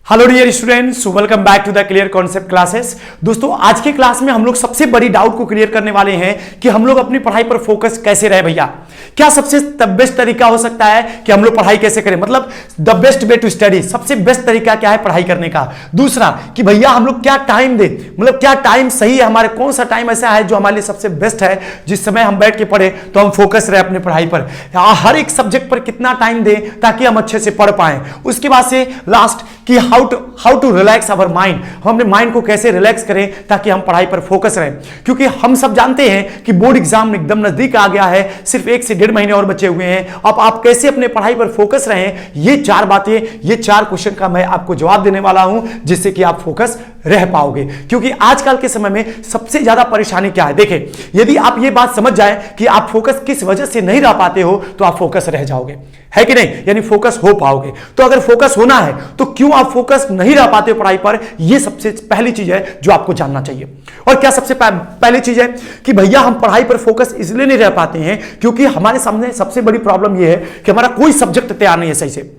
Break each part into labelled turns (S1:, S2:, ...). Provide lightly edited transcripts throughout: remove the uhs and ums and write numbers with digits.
S1: Hello dear students, welcome back to the clear concept classes. दोस्तों, आज की class में हम लोग सबसे बड़ी डाउट को क्लियर करने वाले हैं कि हम लोग अपनी पढ़ाई पर फोकस कैसे रहे। भैया, क्या सबसे बेस्ट तरीका हो सकता है कि हम लोग पढ़ाई कैसे करें, मतलब the best way to study, सबसे बेस्ट तरीका क्या है पढ़ाई करने का। दूसरा कि भैया हम लोग क्या टाइम दें, मतलब क्या टाइम सही है हमारे, कौन सा टाइम ऐसा है जो हमारे लिए सबसे बेस्ट है, जिस समय हम बैठ के पढ़े तो हम फोकस रहे अपनी पढ़ाई पर। हर एक सब्जेक्ट पर कितना टाइम दें ताकि हम अच्छे से पढ़ पाए। उसके बाद से लास्ट कि how to relax our mind, हम अपने माइंड को कैसे रिलैक्स करें ताकि हम पढ़ाई पर फोकस रहें। क्योंकि हम सब जानते हैं कि बोर्ड एग्जाम एकदम नजदीक आ गया है, सिर्फ 1 से 1.5 महीने और बचे हुए हैं। अब आप कैसे अपने पढ़ाई पर फोकस रहें, ये 4 बातें, ये 4 क्वेश्चन का मैं आपको जवाब देने वाला हूं, जिससे कि आप फोकस रह पाओगे। क्योंकि आजकल के समय में सबसे ज्यादा परेशानी क्या है, देखें, यदि आप ये बात समझ जाए कि आप फोकस किस वजह से नहीं रह पाते हो तो आप फोकस रह जाओगे, है कि नहीं, यानी फोकस हो पाओगे। तो अगर फोकस होना है तो क्यों आप फोकस नहीं रह पाते हो पढ़ाई पर, यह सबसे पहली चीज है जो आपको जानना चाहिए। और क्या सबसे पहली चीज है कि भैया हम पढ़ाई पर फोकस इसलिए नहीं रह पाते हैं क्योंकि हमारे सामने सबसे बड़ी प्रॉब्लम यह है कि हमारा कोई सब्जेक्ट तैयार नहीं है सही से,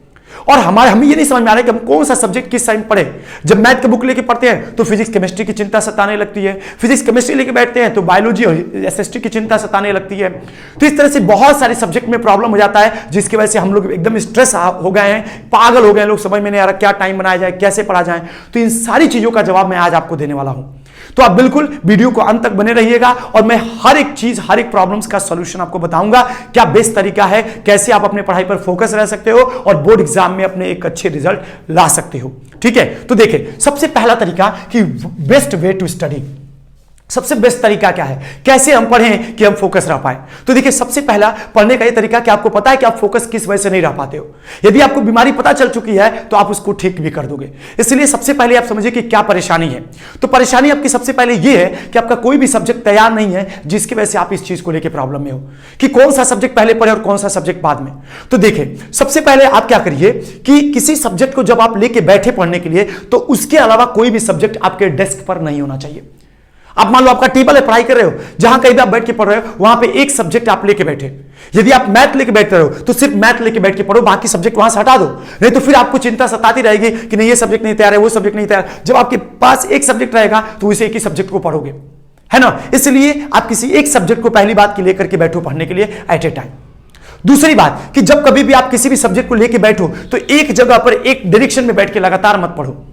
S1: और हमें ये नहीं समझ में आ रहा है कि हम कौन सा सब्जेक्ट किस टाइम पढ़े। जब मैथ की बुक लेके पढ़ते हैं तो फिजिक्स केमिस्ट्री की चिंता सताने लगती है, फिजिक्स केमिस्ट्री लेके बैठते हैं तो बायोलॉजी और एसएसटी की चिंता सताने लगती है। तो इस तरह से बहुत सारे सब्जेक्ट में प्रॉब्लम हो जाता है, जिसकी वजह से हम लोग एकदम स्ट्रेस हो गए हैं, पागल हो गए हैं, लोग समझ में नहीं आ रहा क्या टाइम बनाया जाए, कैसे पढ़ा जाए। तो इन सारी चीजों का जवाब मैं आज आपको देने वाला हूं, तो आप बिल्कुल वीडियो को अंत तक बने रहिएगा और मैं हर एक चीज, हर एक प्रॉब्लम्स का सॉल्यूशन आपको बताऊंगा। क्या बेस्ट तरीका है, कैसे आप अपने पढ़ाई पर फोकस रह सकते हो और बोर्ड एग्जाम में अपने एक अच्छे रिजल्ट ला सकते हो। ठीक है, तो देखिए, सबसे पहला तरीका कि बेस्ट वे टू स्टडी, सबसे बेस्ट तरीका क्या है, कैसे हम पढ़ें कि हम फोकस रह पाए। तो देखिए, सबसे पहला पढ़ने का यह तरीका कि आपको पता है कि आप फोकस किस वजह से नहीं रह पाते हो। यदि आपको बीमारी पता चल चुकी है तो आप उसको ठीक भी कर दोगे। इसलिए सबसे पहले आप समझिए कि क्या परेशानी है। तो परेशानी आपकी सबसे पहले यह है कि आपका कोई भी सब्जेक्ट तैयार नहीं है, जिसकी वजह से आप इस चीज को लेकर प्रॉब्लम में हो कि कौन सा सब्जेक्ट पहले पढ़े और कौन सा सब्जेक्ट बाद में। तो देखिए, सबसे पहले आप क्या करिए कि किसी सब्जेक्ट को जब आप लेके बैठे पढ़ने के लिए तो उसके अलावा कोई भी सब्जेक्ट आपके डेस्क पर नहीं होना चाहिए। आप मान लो आपका टेबल है, पढ़ाई कर रहे हो, जहां कहीं भी आप बैठ के पढ़ रहे हो वहां पे एक सब्जेक्ट आप लेके बैठे। यदि आप मैथ लेके बैठ रहे हो तो सिर्फ मैथ लेके बैठ के पढ़ो, बाकी सब्जेक्ट वहां से हटा दो, नहीं तो फिर आपको चिंता सताती रहेगी कि नहीं ये सब्जेक्ट नहीं तैयार है, वो सब्जेक्ट नहीं तैयार। जब आपके पास एक सब्जेक्ट रहेगा तो उसे एक ही सब्जेक्ट को पढ़ोगे, है ना। इसलिए आप किसी एक सब्जेक्ट को पहली बात की लेकर के बैठो पढ़ने के लिए एट ए टाइम। दूसरी बात कि जब कभी भी आप किसी भी सब्जेक्ट को लेके बैठो तो एक जगह पर एक डायरेक्शन में बैठ के लगातार मत पढ़ो,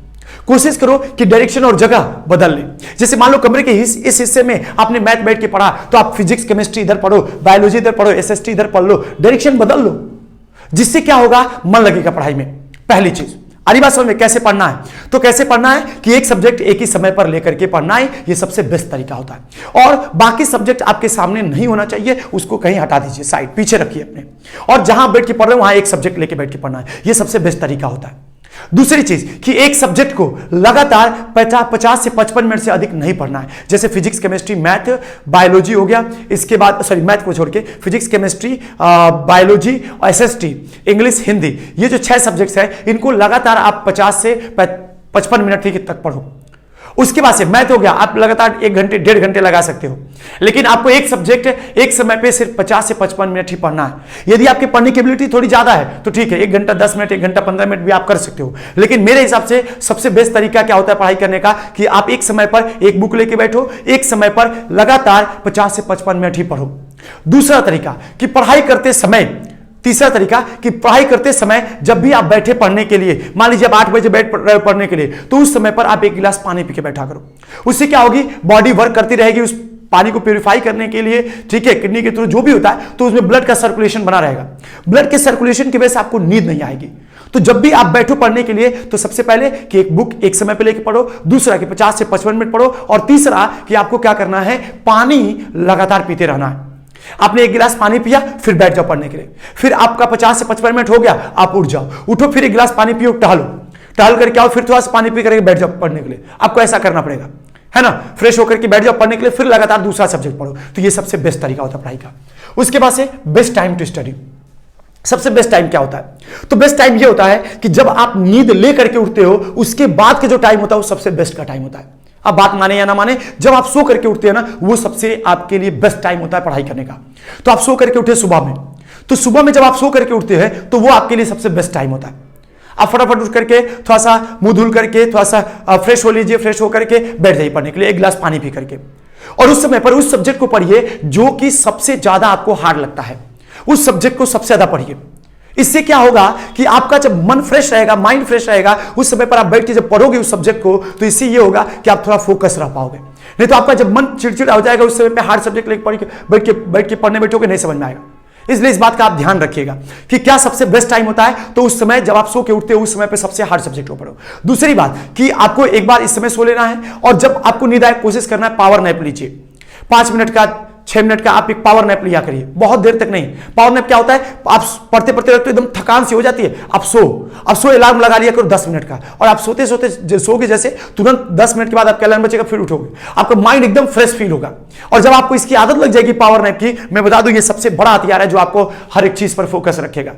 S1: कोशिश करो कि डायरेक्शन और जगह बदल ले। जैसे मान लो कमरे के इस हिस्से में आपने मैथ बैठ के पढ़ा तो आप फिजिक्स केमिस्ट्री इधर पढ़ो, बायोलॉजी इधर पढ़ो, एसएसटी इधर पढ़ लो, डायरेक्शन बदल लो, जिससे क्या होगा, मन लगेगा पढ़ाई में। पहली चीज आरी बात समझ में, कैसे पढ़ना है, तो कैसे पढ़ना है कि एक सब्जेक्ट एक ही समय पर लेकर के पढ़ना है, यह सबसे बेस्ट तरीका होता है। और बाकी सब्जेक्ट आपके सामने नहीं होना चाहिए, उसको कहीं हटा दीजिए, साइड पीछे रखिए अपने, और जहां बैठ के पढ़ रहे हो वहां एक सब्जेक्ट लेके बैठ के पढ़ना है, यह सबसे बेस्ट तरीका होता है। दूसरी चीज कि एक सब्जेक्ट को लगातार 50 से 55 मिनट से अधिक नहीं पढ़ना है। जैसे फिजिक्स केमिस्ट्री मैथ बायोलॉजी हो गया, इसके बाद सॉरी मैथ को छोड़ के फिजिक्स केमिस्ट्री बायोलॉजी और एसएसटी इंग्लिश हिंदी, ये जो 6 सब्जेक्ट्स हैं इनको लगातार आप 50 से 55 मिनट तक पढ़ो। उसके बाद से मैथ हो गया, आप लगातार 1 घंटे 1.5 घंटे लगा सकते हो, लेकिन आपको एक सब्जेक्ट एक समय पे सिर्फ 50 से 55 मिनट ही पढ़ना है। यदि आपकी पढ़ने की एबिलिटी थोड़ी ज्यादा है तो ठीक है, 1 घंटा 10 मिनट 1 घंटा 15 मिनट भी आप कर सकते हो, लेकिन मेरे हिसाब से सबसे बेस्ट तरीका क्या होता है पढ़ाई करने का कि आप एक समय पर एक बुक लेके बैठो, एक समय पर लगातार 50 से 55 मिनट ही पढ़ो। दूसरा तरीका कि पढ़ाई करते समय, तीसरा तरीका कि पढ़ाई करते समय जब भी आप बैठे पढ़ने के लिए, मान लीजिए आप 8 बजे बैठ रहे हो पढ़ने के लिए, तो उस समय पर आप 1 गिलास पानी पी के बैठा करो। उससे क्या होगी, बॉडी वर्क करती रहेगी उस पानी को प्यूरिफाई करने के लिए, ठीक है, किडनी के थ्रू जो भी होता है, तो उसमें ब्लड का सर्कुलेशन बना रहेगा। ब्लड के सर्कुलेशन की वजह से आपको नींद नहीं आएगी। तो जब भी आप बैठो पढ़ने के लिए तो सबसे पहले कि एक बुक एक समय पे लेके पढ़ो, दूसरा कि 50 से 55 मिनट पढ़ो, और तीसरा कि आपको क्या करना है, पानी लगातार पीते रहना है। आपने 1 गिलास पानी पिया, फिर बैठ जाओ पढ़ने के लिए, फिर आपका 50 से 55 मिनट हो गया, आप उठ जाओ, उठो, फिर 1 गिलास पानी पियो, टहलो, टहल करके आओ, फिर थोड़ा सा पानी पी करके बैठ जाओ पढ़ने के लिए। आपको ऐसा करना पड़ेगा, है ना, फ्रेश होकर के बैठ जाओ पढ़ने के लिए, फिर लगातार दूसरा सब्जेक्ट पढ़ो। तो ये सबसे बेस्ट तरीका होता है पढ़ाई का। उसके बाद से बेस्ट टाइम टू स्टडी, सबसे बेस्ट टाइम क्या होता है, तो बेस्ट टाइम ये होता है कि जब आप नींद लेकर के उठते हो उसके बाद के जो टाइम होता है वो सबसे बेस्ट का टाइम होता है। अब बात माने या ना माने, जब आप सो करके उठते हैं ना, वो सबसे आपके लिए बेस्ट टाइम होता है पढ़ाई करने का। तो आप सो करके उठे सुबह में, तो सुबह में जब आप सो करके उठते हैं तो वो आपके लिए सबसे बेस्ट टाइम होता है। आप फटाफट उठ करके थोड़ा सा मुंह धुल करके थोड़ा सा फ्रेश हो लीजिए, फ्रेश होकर के बैठ जाइए पढ़ने के लिए, एक गिलास पानी पी करके। और उस समय पर उस सब्जेक्ट को पढ़िए जो कि सबसे ज्यादा आपको हार्ड लगता है, उस सब्जेक्ट को सबसे ज्यादा पढ़िए। इससे क्या होगा कि आपका जब मन फ्रेश रहेगा, माइंड फ्रेश रहेगा, उस समय पर आप बैठ के जब पढ़ोगे उस सब्जेक्ट को, तो इससे ये होगा कि आप थोड़ा फोकस रह पाओगे। नहीं तो आपका जब मन चिड़चिड़ा हो जाएगा, उस समय पे हार्ड सब्जेक्ट लेके बैठ के पढ़ने बैठोगे, नहीं समझ में आएगा। इसलिए इस बात का आप ध्यान रखिएगा कि क्या सबसे बेस्ट टाइम होता है, तो उस समय जब आप सो के उठते हो उस समय पे सबसे हार्ड सब्जेक्ट को पढ़ो। दूसरी बात कि आपको एक बार इस समय सो लेना है, और जब आपको नींद आए कोशिश करना है पावर नैप लीजिए। 5 मिनट का 6 मिनट का आप एक पावर नैप लिया करिए, बहुत देर तक नहीं। पावर नैप क्या होता है, आप पढ़ते पढ़ते रहते हो, एकदम थकान सी हो जाती है, आप सो अलार्म लगा लिया करो 10 मिनट का, और आप सोते सोते सोगे जैसे, तुरंत 10 मिनट के बाद आपका अलार्म बजेगा, फिर उठोगे, आपका माइंड एकदम फ्रेश फील होगा। और जब आपको इसकी आदत लग जाएगी पावर नैप की, मैं बता दूं ये सबसे बड़ा हथियार है जो आपको हर एक चीज पर फोकस रखेगा,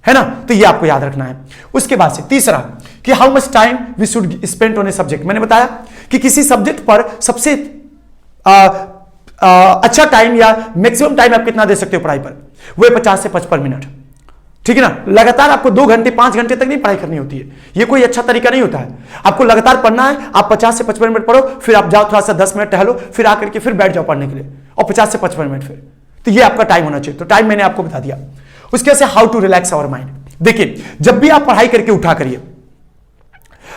S1: है ना। तो ये आपको याद रखना है। उसके बाद से तीसरा कि how much time we should spend on a subject. मैंने बताया कि किसी सब्जेक्ट पर सबसे अच्छा टाइम या मैक्सिमम टाइम आप कितना दे सकते हो पढ़ाई पर, वो 50 से 55 मिनट, ठीक है ना। लगातार आपको 2 घंटे 5 घंटे तक नहीं पढ़ाई करनी होती है, ये कोई अच्छा तरीका नहीं होता है। आपको लगातार पढ़ना है, आप 50 से 55 मिनट पढ़ो, फिर आप जाओ थोड़ा सा 10 मिनट टहलो, फिर आकर के फिर बैठ जाओ पढ़ने के लिए, और 50 से 55 मिनट फिर। तो ये आपका टाइम होना चाहिए। तो टाइम मैंने आपको बता दिया। उसके बाद से how to relax our mind. देखिए, जब भी आप पढ़ाई करके उठा करिए,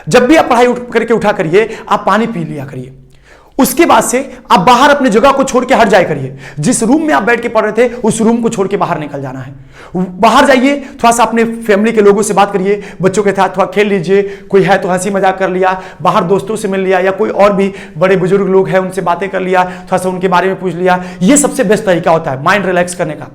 S1: जब भी आप पढ़ाई करके उठा करिए, आप पानी पी लिया करिए। उसके बाद से आप बाहर अपनी जगह को छोड़ के हट जाए करिए। जिस रूम में आप बैठ के पढ़ रहे थे उस रूम को छोड़ के बाहर निकल जाना है। बाहर जाइए, थोड़ा सा अपने फैमिली के लोगों से बात करिए, बच्चों के साथ थोड़ा खेल लीजिए, कोई है तो हंसी मजाक कर लिया, बाहर दोस्तों से मिल लिया, या कोई और भी बड़े बुजुर्ग लोग हैं उनसे बातें कर लिया, थोड़ा सा उनके बारे में पूछ लिया। ये सबसे बेस्ट तरीका होता है माइंड रिलैक्स करने का।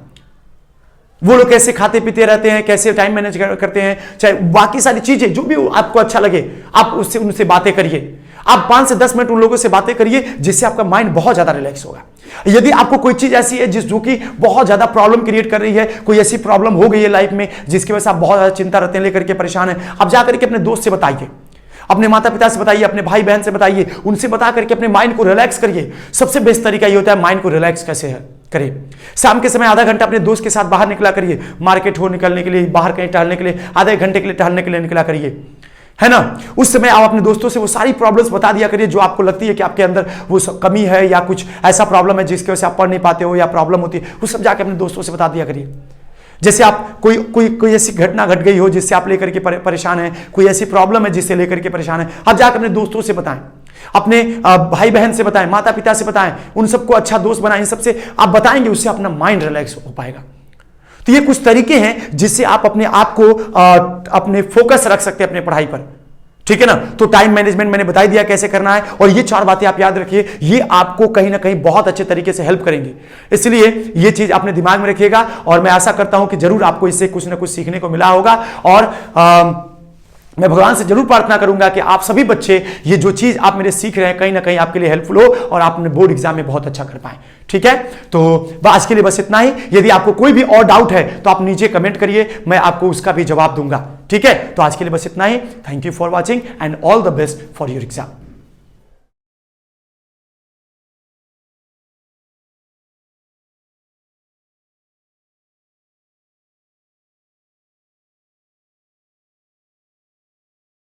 S1: वो लोग कैसे खाते पीते रहते हैं, कैसे टाइम मैनेज करते हैं, चाहे बाकी सारी चीजें जो भी आपको अच्छा लगे, आप उससे उनसे बातें करिए। आप 5 से 10 मिनट उन लोगों से बातें करिए, जिससे आपका माइंड बहुत ज्यादा रिलैक्स होगा। यदि आपको कोई चीज ऐसी है जो कि बहुत ज्यादा प्रॉब्लम क्रिएट कर रही है, कोई ऐसी प्रॉब्लम हो गई है लाइफ में जिसकी वजह से आप बहुत ज्यादा चिंता रहते हैं, लेकर के परेशान हैं, आप जाकर के अपने दोस्त से बताइए, अपने माता पिता से बताइए, अपने भाई बहन से बताइए, उनसे बता करके अपने माइंड को रिलैक्स करिए। सबसे बेस्ट तरीका ये होता है माइंड को रिलैक्स कैसे है करिए। शाम के समय आधा घंटा अपने दोस्त के साथ बाहर निकला करिए, मार्केट हो निकलने के लिए, बाहर कहीं टहलने के लिए, आधे घंटे के लिए टहलने के लिए निकला करिए, है ना। उस समय आप अपने दोस्तों से वो सारी प्रॉब्लम्स बता दिया करिए जो आपको लगती है कि आपके अंदर वो कमी है, या कुछ ऐसा प्रॉब्लम है जिसकी वजह से आप पढ़ नहीं पाते हो, या प्रॉब्लम होती है, वो सब जाके अपने दोस्तों से बता दिया करिए। जैसे आप कोई ऐसी घटना घट गई हो जिससे आप लेकर के परेशान हैं, कोई ऐसी प्रॉब्लम है जिससे लेकर के परेशान है, आप जाकर अपने दोस्तों से बताएं, अपने भाई बहन से बताएं, माता पिता से बताएं, उन सबको अच्छा दोस्त बनाएं। इन सबसे आप बताएंगे, उससे अपना माइंड रिलैक्स हो पाएगा। तो ये कुछ तरीके हैं जिससे आप अपने आप को अपने फोकस रख सकते हैं अपने पढ़ाई पर, ठीक है ना। तो टाइम मैनेजमेंट मैंने बता दिया कैसे करना है, और ये 4 बातें आप याद रखिए, ये आपको कहीं ना कहीं बहुत अच्छे तरीके से हेल्प करेंगे। इसलिए ये चीज अपने दिमाग में रखिएगा, और मैं आशा करता हूं कि जरूर आपको इससे कुछ ना कुछ सीखने को मिला होगा। और मैं भगवान से जरूर प्रार्थना करूंगा कि आप सभी बच्चे ये जो चीज आप मेरे सीख रहे हैं कहीं ना कहीं आपके लिए हेल्पफुल हो, और आप अपने बोर्ड एग्जाम में बहुत अच्छा कर पाए, ठीक है। तो आज के लिए बस इतना ही। यदि आपको कोई भी और डाउट है तो आप नीचे कमेंट करिए, मैं आपको उसका भी जवाब दूंगा, ठीक है। तो आज के लिए बस इतना ही। Thank you for watching and all the best for your exam.